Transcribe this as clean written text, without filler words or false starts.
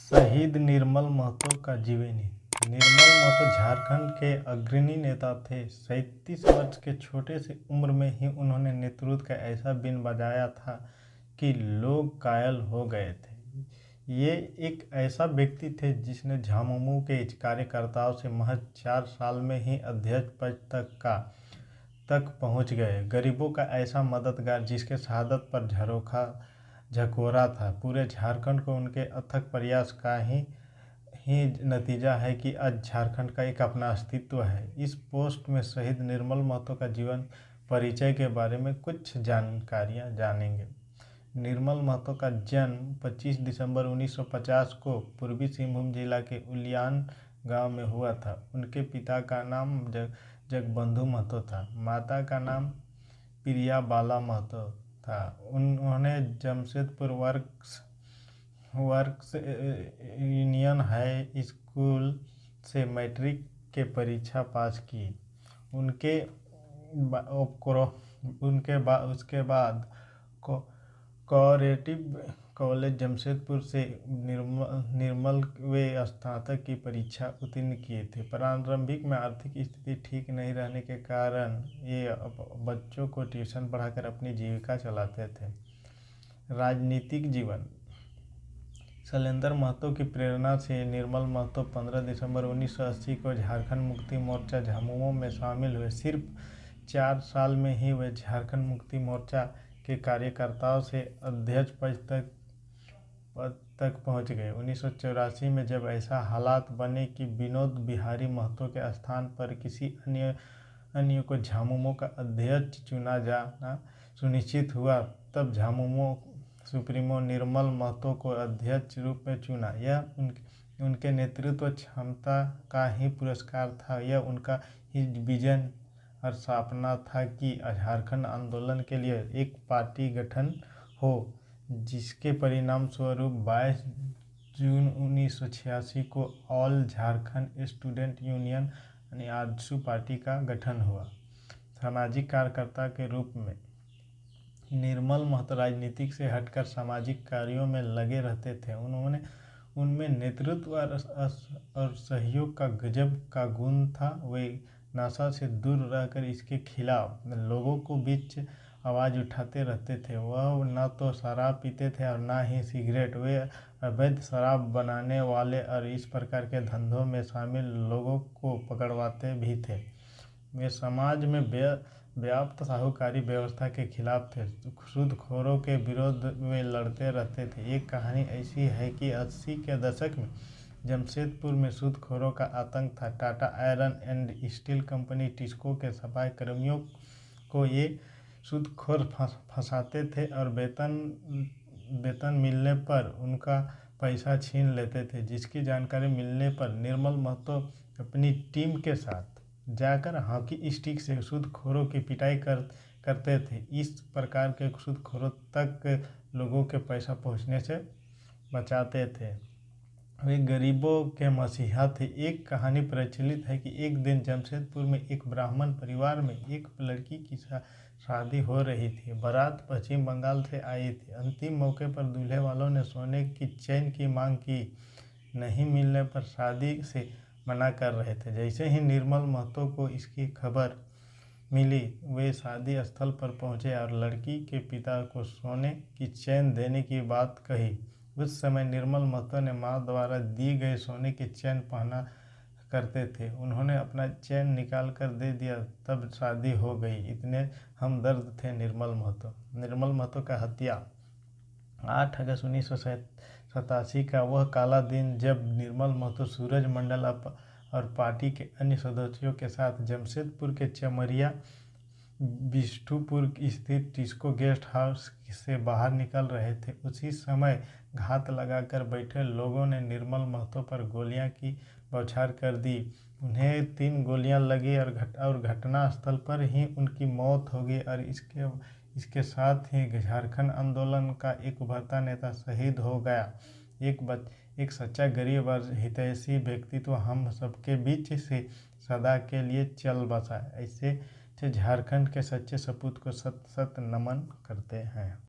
शहीद निर्मल महतो का जीवनी। निर्मल महतो झारखंड के अग्रणी नेता थे। 37 वर्ष के छोटे से उम्र में ही उन्होंने नेतृत्व का ऐसा बीन बजाया था कि लोग कायल हो गए थे। ये एक ऐसा व्यक्ति थे जिसने झामुमो के कार्यकर्ताओं से महज 4 साल में ही अध्यक्ष पद तक पहुंच गए। गरीबों का ऐसा मददगार जिसके शहादत पर झकोरा था। पूरे झारखंड को उनके अथक प्रयास का ही नतीजा है कि आज झारखंड का एक अपना अस्तित्व है। इस पोस्ट में शहीद निर्मल महतो का जीवन परिचय के बारे में कुछ जानकारियां जानेंगे। निर्मल महतो का जन्म 25 दिसंबर 1950 को पूर्वी सिंहभूम जिला के उलियान गांव में हुआ था। उनके पिता का नाम जगबंधु महतो था। माता का नाम प्रिया बाला महतो था। उन्होंने Jamshedpur works union high school से मैट्रिक के परीक्षा पास की। उसके बाद कोऑपरेटिव कॉलेज जमशेदपुर से निर्मल वे स्नातक की परीक्षा उत्तीर्ण किए थे। प्रारंभिक में आर्थिक स्थिति ठीक नहीं रहने के कारण ये बच्चों को ट्यूशन पढ़ाकर अपनी जीविका चलाते थे। राजनीतिक जीवन। शैलेंद्र महतो की प्रेरणा से निर्मल महतो 15 दिसंबर 1980 को झारखंड मुक्ति मोर्चा झामुमो में शामिल हुए। सिर्फ 4 साल में ही वे झारखंड मुक्ति मोर्चा के कार्यकर्ताओं से अध्यक्ष पद तक पहुंच गए। 1984 में जब ऐसा हालात बने कि विनोद बिहारी महतो के स्थान पर किसी अन्य को झामुमो का अध्यक्ष चुना जाना सुनिश्चित हुआ, तब झामुमो सुप्रीमो निर्मल महतो को अध्यक्ष रूप में चुना। यह उनके नेतृत्व क्षमता का ही पुरस्कार था। यह उनका ही विजन और सपना था कि झारखंड आंदोलन के लिए एक पार्टी गठन हो, जिसके परिणाम स्वरूप 22 जून 1986 को ऑल झारखंड स्टूडेंट यूनियन यानी आजसू पार्टी का गठन हुआ। सामाजिक कार्यकर्ता के रूप में निर्मल महतो राजनीति से हटकर सामाजिक कार्यों में लगे रहते थे। उनमें नेतृत्व और सहयोग का गजब का गुण था। वे नशा से दूर रहकर इसके खिलाफ लोगों को बीच आवाज़ उठाते रहते थे। वह न तो शराब पीते थे और न ही सिगरेट। वे अवैध शराब बनाने वाले और इस प्रकार के धंधों में शामिल लोगों को पकड़वाते भी थे। वे समाज में व्याप्त साहूकारी व्यवस्था के खिलाफ थे। सूदखोरों के विरोध में लड़ते रहते थे। एक कहानी ऐसी है कि 80 के दशक में जमशेदपुर में सूदखोरों का आतंक था। Tata iron and steel company TISCO के सफाई कर्मियों को ये सूदखोर फंसाते थे और वेतन मिलने पर उनका पैसा छीन लेते थे। जिसकी जानकारी मिलने पर निर्मल महतो अपनी टीम के साथ जाकर हॉकी स्टिक से सूदखोरों की पिटाई करते थे। इस प्रकार के सूदखोरों तक लोगों के पैसा पहुंचने से बचाते थे। वे गरीबों के मसीहा थे। एक कहानी प्रचलित है कि एक दिन जमशेदपुर में एक ब्राह्मण परिवार में एक लड़की की शादी हो रही थी। बारात पश्चिम बंगाल से आई थी। अंतिम मौके पर दूल्हे वालों ने सोने की चेन की मांग की। नहीं मिलने पर शादी से मना कर रहे थे। जैसे ही निर्मल महतो को इसकी खबर मिली, वे शादी स्थल पर पहुंचे और लड़की के पिता को सोने की चेन देने की बात कही। उस समय निर्मल महतो ने मां द्वारा दी गई सोने की चेन पहना करते थे। उन्होंने अपना चेन निकाल कर दे दिया, तब शादी हो गई। इतने हमदर्द थे निर्मल महतो। निर्मल महतो का हत्या 8 अगस्त 1987 का वह काला दिन जब निर्मल महतो सूरज मंडल और पार्टी के अन्य सदस्यों के साथ जमशेदपुर के चमरिया बिष्टुपुर स्थित टिस्को गेस्ट हाउस से बाहर निकल रहे थे। उसी समय घात लगाकर बैठे लोगों ने निर्मल महतो पर गोलियां की बौछार कर दी। उन्हें 3 गोलियां लगी और घटना स्थल पर ही उनकी मौत हो गई। और इसके साथ ही झारखंड आंदोलन का एक उभरता नेता शहीद हो गया। एक सच्चा गरीब और हितैषी व्यक्तित्व हम सबके बीच से सदा के लिए चल बसा। ऐसे झारखंड के सच्चे सपूत को सत सत नमन करते हैं।